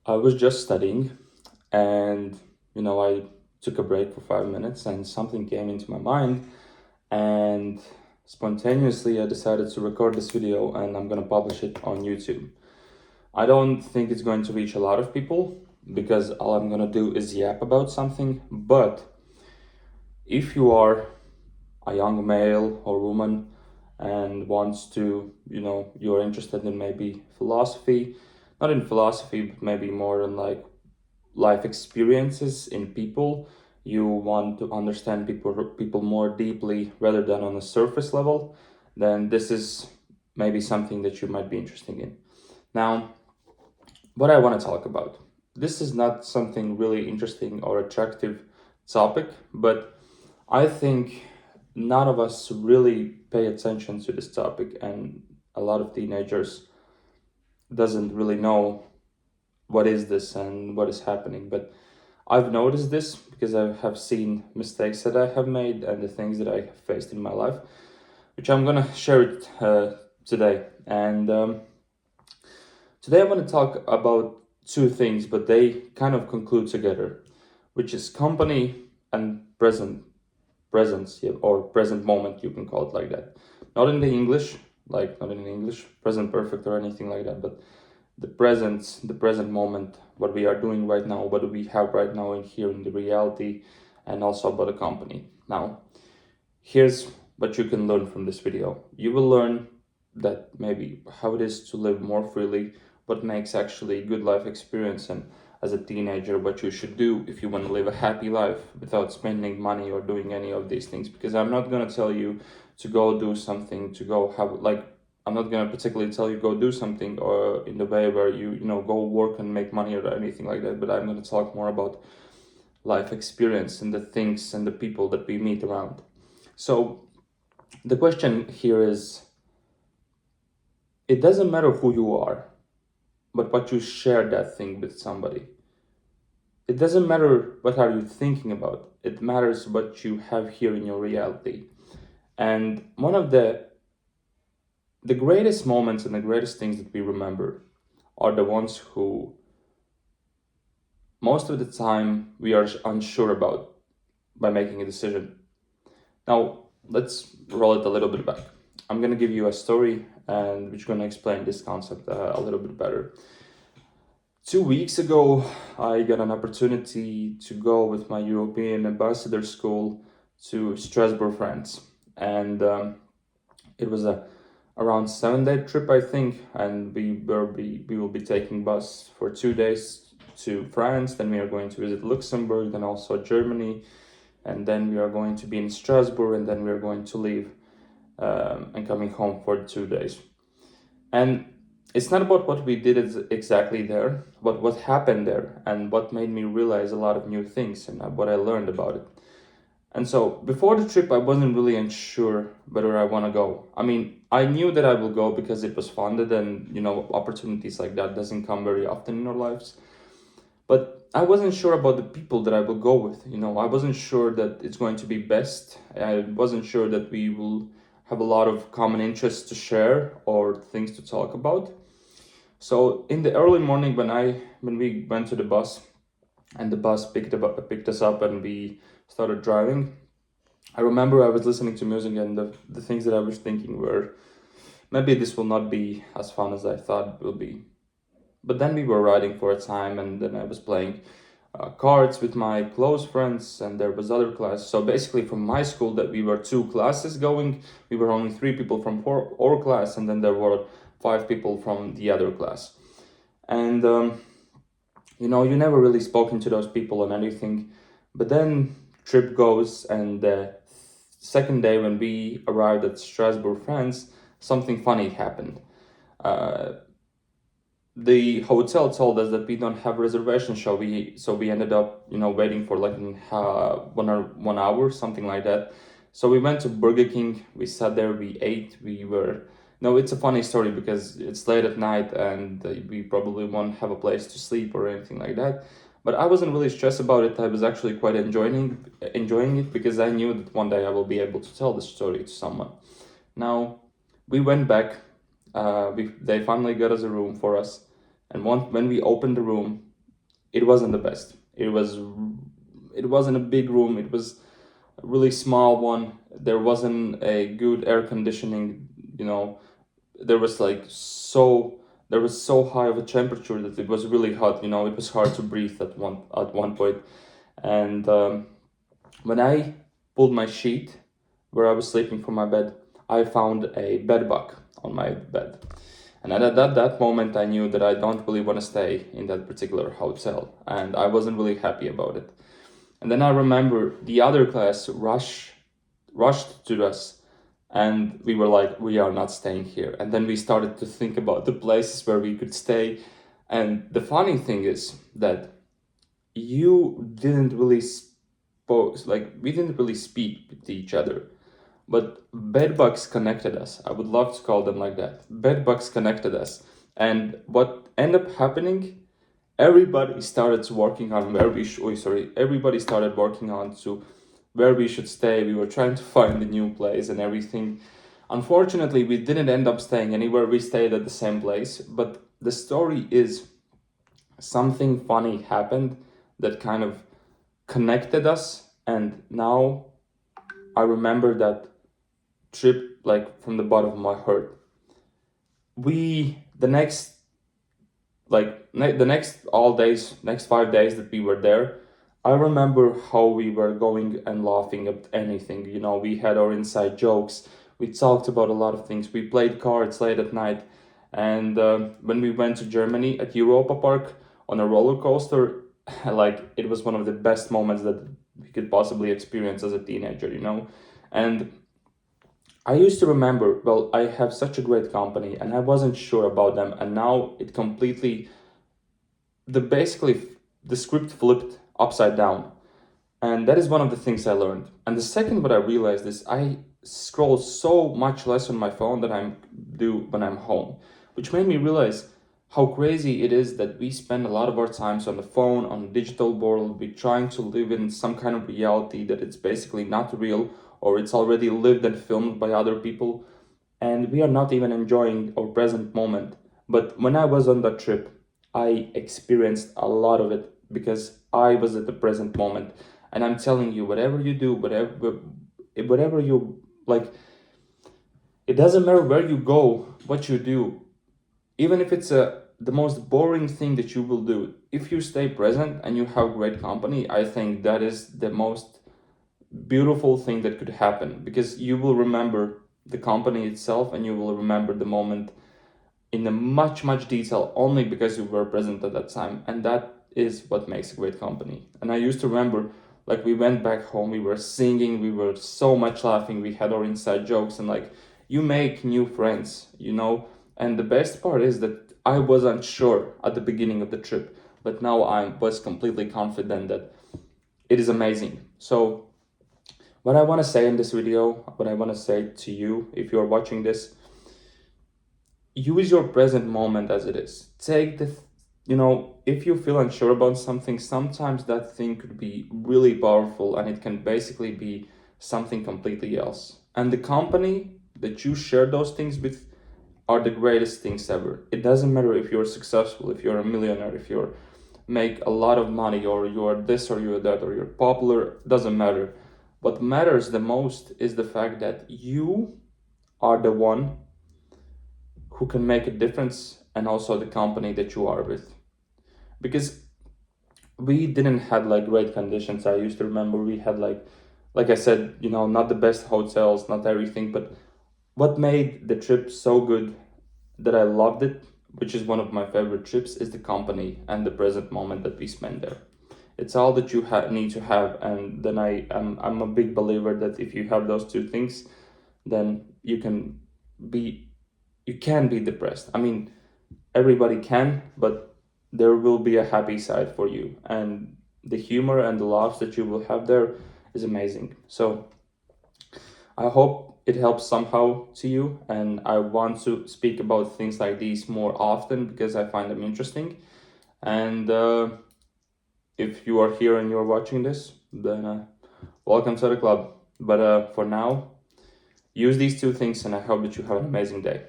I was just studying and I took a break for 5 minutes and something came into my mind and spontaneously I decided to record this video and I'm gonna publish it on YouTube. I don't think it's going to reach a lot of people because all I'm gonna do is yap about something, but if you are a young male or woman and wants to, you're interested in maybe philosophy, not in philosophy, but maybe more in like life experiences in people. You want to understand people more deeply rather than on a surface level, then this is maybe something that you might be interested in. Now, what I want to talk about. This is not something really interesting or attractive topic, but I think none of us really pay attention to this topic, and a lot of teenagers doesn't really know what is this and what is happening. But I've noticed this because I have seen mistakes that I have made and the things that I have faced in my life, which I'm gonna share it today. And today I want to talk about two things, but they kind of conclude together, which is company and presence, yeah, or present moment. You can call it like that. Not in the English, like not in English, present perfect or anything like that, but the present moment, what we are doing right now, what do we have right now in here in the reality, and also about the company. Now, here's what you can learn from this video. You will learn that maybe how it is to live more freely, what makes actually a good life experience, and as a teenager, what you should do if you want to live a happy life without spending money or doing any of these things. Because I'm not going to tell you to go do something, to go have like I'm not gonna particularly tell you go do something or in the way where you go work and make money or anything like that. But I'm gonna talk more about life experience and the things and the people that we meet around. So the question here is, it doesn't matter who you are, but what you share that thing with somebody. It doesn't matter what are you thinking about. It matters what you have here in your reality. And one of the greatest moments and the greatest things that we remember are the ones who most of the time we are unsure about by making a decision. Now, let's roll it a little bit back. I'm going to give you a story and which is going to explain this concept a little bit better. 2 weeks ago, I got an opportunity to go with my European ambassador school to Strasbourg, France. And it was a around 7 day trip, I think, and we will be taking bus for 2 days to France. Then we are going to visit Luxembourg, then also Germany, and then we are going to be in Strasbourg, and then we are going to leave and coming home for 2 days. And it's not about what we did exactly there, but what happened there and what made me realize a lot of new things and what I learned about it. And so before the trip, I wasn't really unsure whether I want to go. I mean, I knew that I will go because it was funded and, opportunities like that doesn't come very often in our lives. But I wasn't sure about the people that I will go with. I wasn't sure that it's going to be best. I wasn't sure that we will have a lot of common interests to share or things to talk about. So in the early morning when we went to the bus and the bus picked us up and we started driving, I remember I was listening to music and the things that I was thinking were, maybe this will not be as fun as I thought it will be. But then we were riding for a time and then I was playing cards with my close friends and there was other class. So basically from my school that we were two classes going, we were only three people from our class and then there were five people from the other class. And you never really spoken to those people and anything. But then trip goes and the second day when we arrived at Strasbourg, France, something funny happened. The hotel told us that we don't have reservation, so we ended up waiting for like 1 hour, something like that. So we went to Burger King, we sat there, we ate, no, it's a funny story because it's late at night and we probably won't have a place to sleep or anything like that. But I wasn't really stressed about it. I was actually quite enjoying it because I knew that one day I will be able to tell the story to someone. Now, we went back. They finally got us a room for us, and when we opened the room, it wasn't the best. It wasn't a big room. It was a really small one. There wasn't a good air conditioning. You know, there was like there was so high of a temperature that it was really hot. You know, it was hard to breathe at one point. And when I pulled my sheet where I was sleeping from my bed, I found a bed bug on my bed. And at that moment, I knew that I don't really want to stay in that particular hotel, and I wasn't really happy about it. And then I remember the other class rushed to us, and we were like, we are not staying here. And then we started to think about the places where we could stay. And the funny thing is that you didn't really we didn't really speak to each other, but bedbugs connected us. I would love to call them like that. Bedbugs connected us. And what ended up happening, everybody started working on everybody started working on to where we should stay. We were trying to find a new place and everything. Unfortunately, we didn't end up staying anywhere. We stayed at the same place. But the story is something funny happened that kind of connected us. And now I remember that trip like from the bottom of my heart. The next the next all days, next 5 days that we were there, I remember how we were going and laughing at anything. You know, we had our inside jokes. We talked about a lot of things. We played cards late at night. And when we went to Germany at Europa Park on a roller coaster, like it was one of the best moments that we could possibly experience as a teenager, you know? And I used to remember, well, I have such a great company and I wasn't sure about them. And now it completely, the script flipped upside down. And that is one of the things I learned. And the second what I realized is I scroll so much less on my phone than I do when I'm home, which made me realize how crazy it is that we spend a lot of our times on the phone, on the digital world. We're trying to live in some kind of reality that it's basically not real, or it's already lived and filmed by other people, and we are not even enjoying our present moment. But when I was on that trip, I experienced a lot of it because I was at the present moment. And I'm telling you, whatever you do, whatever you like, it doesn't matter where you go, what you do, even if it's the most boring thing that you will do. If you stay present and you have great company, I think that is the most beautiful thing that could happen, because you will remember the company itself and you will remember the moment in a much detail only because you were present at that time. And that is what makes a great company. And I used to remember, like, we went back home, we were singing, we were so much laughing, we had our inside jokes, and like, you make new friends, you know. And the best part is that I wasn't sure at the beginning of the trip, but now I was completely confident that it is amazing. So what I want to say in this video, what I want to say to you, if you're watching this, use your present moment as it is. If you feel unsure about something, sometimes that thing could be really powerful and it can basically be something completely else. And the company that you share those things with are the greatest things ever. It doesn't matter if you're successful, if you're a millionaire, if you make a lot of money, or you're this or you're that, or you're popular, doesn't matter. What matters the most is the fact that you are the one who can make a difference, and also the company that you are with. Because we didn't have like great conditions. I used to remember we had like I said, not the best hotels, not everything, but what made the trip so good that I loved it, which is one of my favorite trips, is the company and the present moment that we spend there. It's all that you need to have. And then I'm a big believer that if you have those two things, then you can be depressed. I mean, everybody can, but there will be a happy side for you, and the humor and the laughs that you will have there is amazing. So I hope it helps somehow to you, and I want to speak about things like these more often because I find them interesting. And if you are here and you're watching this, then welcome to the club. But for now, use these two things, and I hope that you have an amazing day.